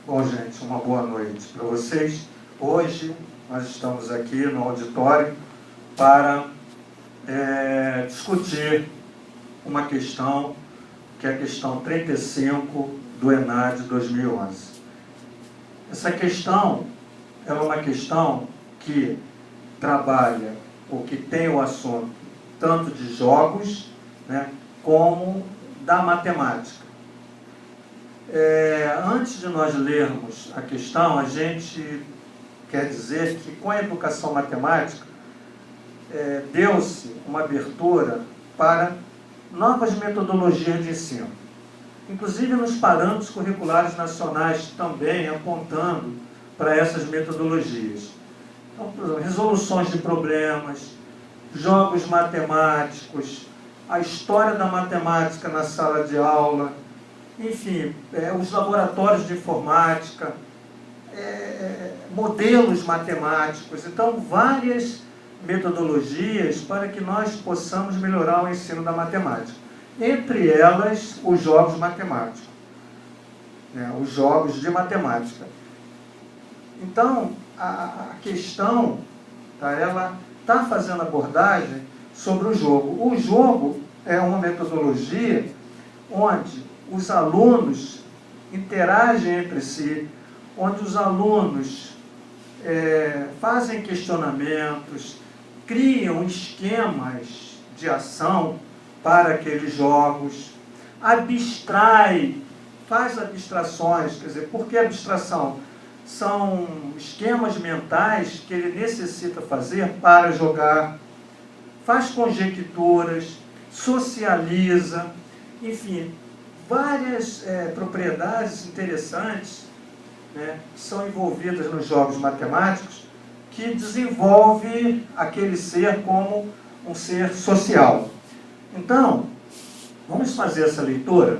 Bom, gente, uma boa noite para vocês. Hoje nós estamos aqui no auditório para discutir uma questão, que é a questão 35 do ENAD 2011. Essa questão é uma questão que trabalha, ou que tem o assunto tanto de jogos, né, como da matemática. Antes de nós lermos a questão, a gente quer dizer que com a educação matemática deu-se uma abertura para novas metodologias de ensino, inclusive nos parâmetros curriculares nacionais também apontando para essas metodologias. Então, por exemplo, resoluções de problemas, jogos matemáticos, a história da matemática na sala de aula, enfim, os laboratórios de informática, modelos matemáticos. Então, várias metodologias para que nós possamos melhorar o ensino da matemática. Entre elas, os jogos matemáticos, os jogos de matemática. Então, a questão, ela está fazendo abordagem sobre o jogo. O jogo é uma metodologia onde os alunos interagem entre si, onde os alunos fazem questionamentos, criam esquemas de ação para aqueles jogos, abstrai, faz abstrações. Quer dizer, por que abstração? São esquemas mentais que ele necessita fazer para jogar, faz conjecturas, socializa, enfim, várias propriedades interessantes, né, que são envolvidas nos jogos matemáticos, que desenvolve aquele ser como um ser social. Então, vamos fazer essa leitura.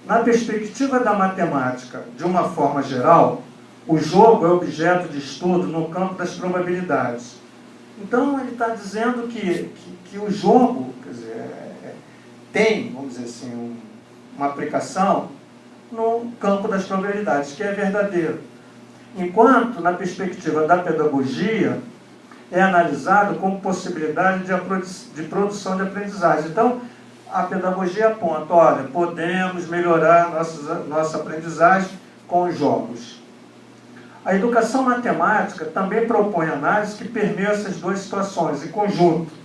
Na perspectiva da matemática, de uma forma geral, o jogo é objeto de estudo no campo das probabilidades. Então, ele está dizendo que o jogo, quer dizer, tem, vamos dizer assim, uma aplicação no campo das probabilidades, que é verdadeiro. Enquanto, na perspectiva da pedagogia, é analisado como possibilidade de produção de aprendizagem. Então, a pedagogia aponta, olha, podemos melhorar nossa aprendizagem com os jogos. A educação matemática também propõe análise que permeia essas duas situações em conjunto,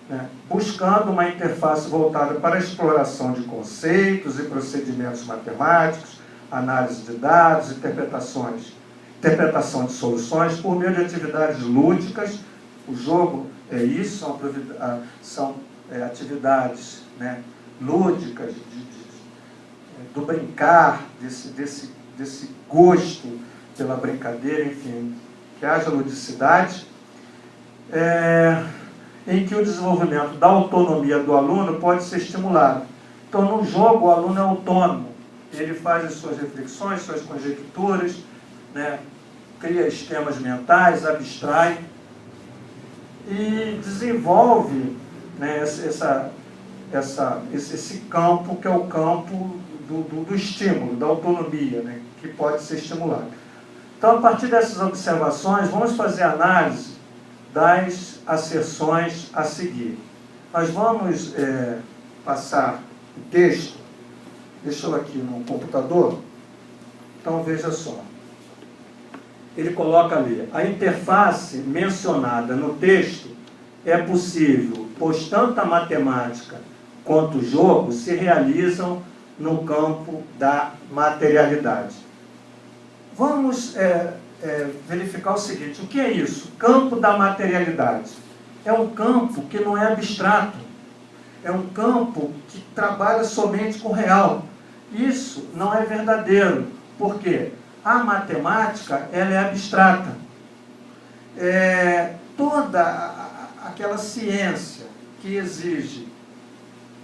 né, buscando uma interface voltada para a exploração de conceitos e procedimentos matemáticos, análise de dados, interpretação de soluções por meio de atividades lúdicas. O jogo é isso, são atividades, né, lúdicas, do brincar, desse gosto pela brincadeira, enfim, que haja ludicidade, em que o desenvolvimento da autonomia do aluno pode ser estimulado. Então, no jogo, o aluno é autônomo, ele faz as suas reflexões, suas conjecturas, né, cria esquemas mentais, abstrai e desenvolve, né, esse campo que é o campo do estímulo, da autonomia, né, que pode ser estimulado. Então, a partir dessas observações, vamos fazer análise das asserções a seguir. Nós vamos passar o texto, deixa eu aqui no computador, então veja só. Ele coloca ali, a interface mencionada no texto é possível, pois tanto a matemática quanto o jogo se realizam no campo da materialidade. Vamos verificar o seguinte, o que é isso? Campo da materialidade. É um campo que não é abstrato, é um campo que trabalha somente com o real. Isso não é verdadeiro, porque a matemática ela é abstrata. Toda aquela ciência que exige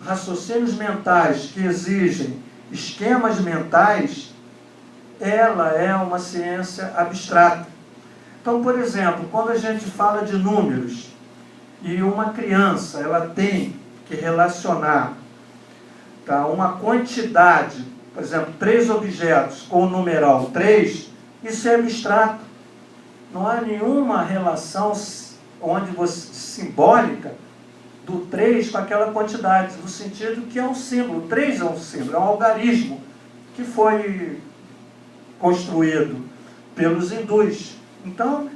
raciocínios mentais, que exigem esquemas mentais, ela é uma ciência abstrata. Então, por exemplo, quando a gente fala de números e uma criança ela tem que relacionar, tá, uma quantidade por exemplo, 3 objetos com o numeral 3, isso é abstrato. Não há nenhuma relação simbólica do 3 com aquela quantidade, no sentido que é um símbolo. O 3 é um símbolo, é um algarismo que foi construído pelos hindus. Então,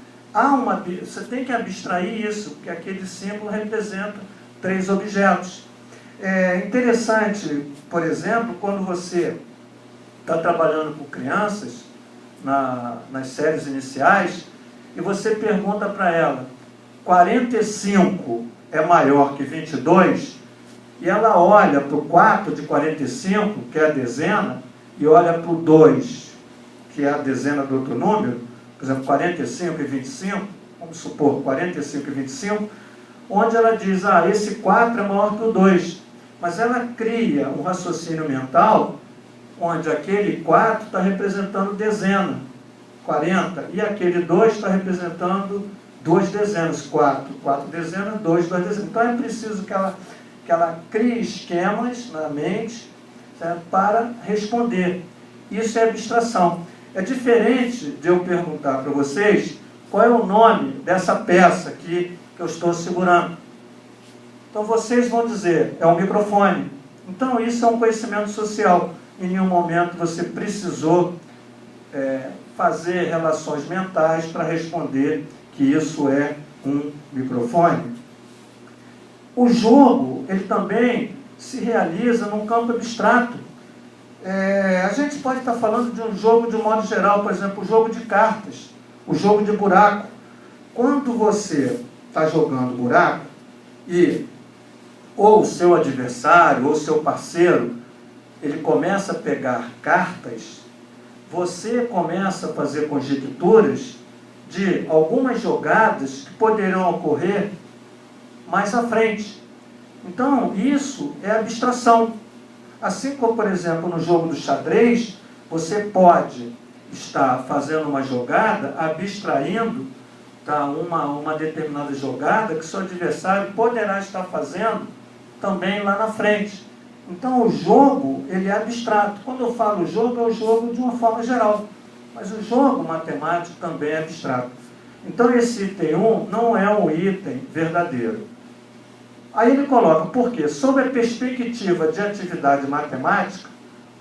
você tem que abstrair isso, porque aquele símbolo representa 3 objetos. É interessante, por exemplo, quando você está trabalhando com crianças, nas séries iniciais, e você pergunta para ela, 45 é maior que 22? E ela olha para o 4 de 45, que é a dezena, e olha para o 2, que é a dezena do outro número, por exemplo, 45 e 25, vamos supor, 45 e 25, onde ela diz, esse 4 é maior que o 2. Mas ela cria um raciocínio mental, onde aquele 4 está representando dezena, 40, e aquele 2 está representando 2 dezenas, 4 dezenas, 2 dezenas. Então é preciso que ela crie esquemas na mente, certo? Para responder. Isso é abstração. É diferente de eu perguntar para vocês qual é o nome dessa peça aqui que eu estou segurando. Então vocês vão dizer, é um microfone. Então isso é um conhecimento social. Em nenhum momento você precisou fazer relações mentais para responder que isso é um microfone. O jogo, ele também se realiza num campo abstrato. A gente pode estar falando de um jogo de um modo geral, por exemplo, o jogo de cartas, o jogo de buraco. Quando você está jogando buraco e ou o seu adversário ou o seu parceiro, ele começa a pegar cartas, você começa a fazer conjecturas de algumas jogadas que poderão ocorrer mais à frente. Então, isso é abstração. Assim como, por exemplo, no jogo do xadrez, você pode estar fazendo uma jogada, abstraindo uma determinada jogada que seu adversário poderá estar fazendo também lá na frente. Então, o jogo, ele é abstrato. Quando eu falo jogo, é o jogo de uma forma geral. Mas o jogo matemático também é abstrato. Então, esse item 1 não é um item verdadeiro. Aí ele coloca, por quê? Sob a perspectiva de atividade matemática,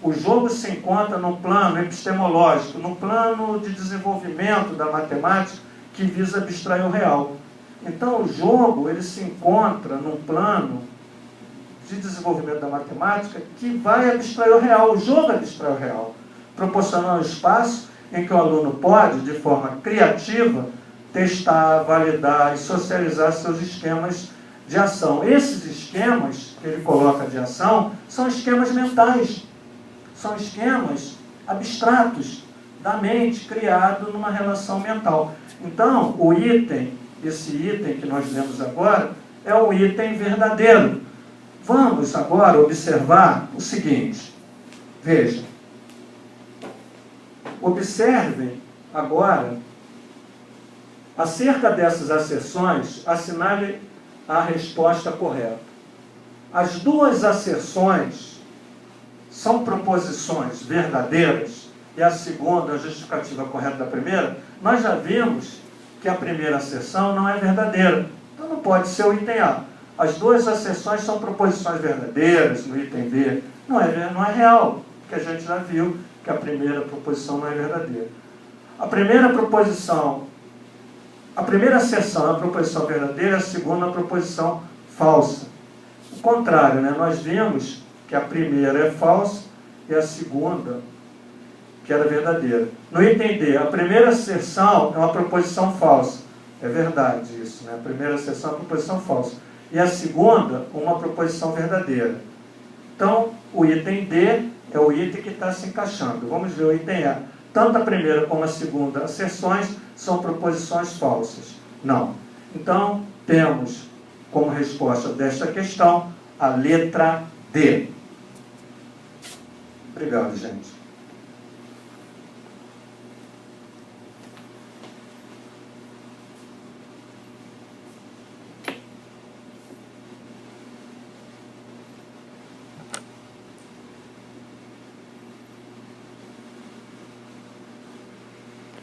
o jogo se encontra no plano epistemológico, no plano de desenvolvimento da matemática que visa abstrair o real. Então, o jogo, ele se encontra num plano de desenvolvimento da matemática que vai abstrair o real. O jogo abstrai o real, proporcionando um espaço em que o aluno pode, de forma criativa, testar, validar e socializar seus esquemas de ação. Esses esquemas que ele coloca de ação são esquemas mentais, são esquemas abstratos da mente, criado numa relação mental. Então, esse item que nós lemos agora, é um item verdadeiro. Vamos agora observar o seguinte. Vejam. Observem agora, acerca dessas asserções, assinale a resposta correta. As duas asserções são proposições verdadeiras, e a segunda, a justificativa correta da primeira, nós já vimos que a primeira asserção não é verdadeira. Então não pode ser o item A. As duas asserções são proposições verdadeiras, no item B. Não é real, porque a gente já viu que a primeira proposição não é verdadeira. A primeira asserção é a proposição verdadeira, a segunda é a proposição falsa. O contrário, né? Nós vimos que a primeira é falsa e a segunda que era verdadeira. No item D, a primeira asserção é uma proposição falsa. É verdade isso, né? A primeira asserção é uma proposição falsa. E a segunda, uma proposição verdadeira. Então, o item D é o item que está se encaixando. Vamos ver o item A. Tanto a primeira como a segunda asserções são proposições falsas. Não. Então, temos como resposta desta questão a letra D. Obrigado, gente.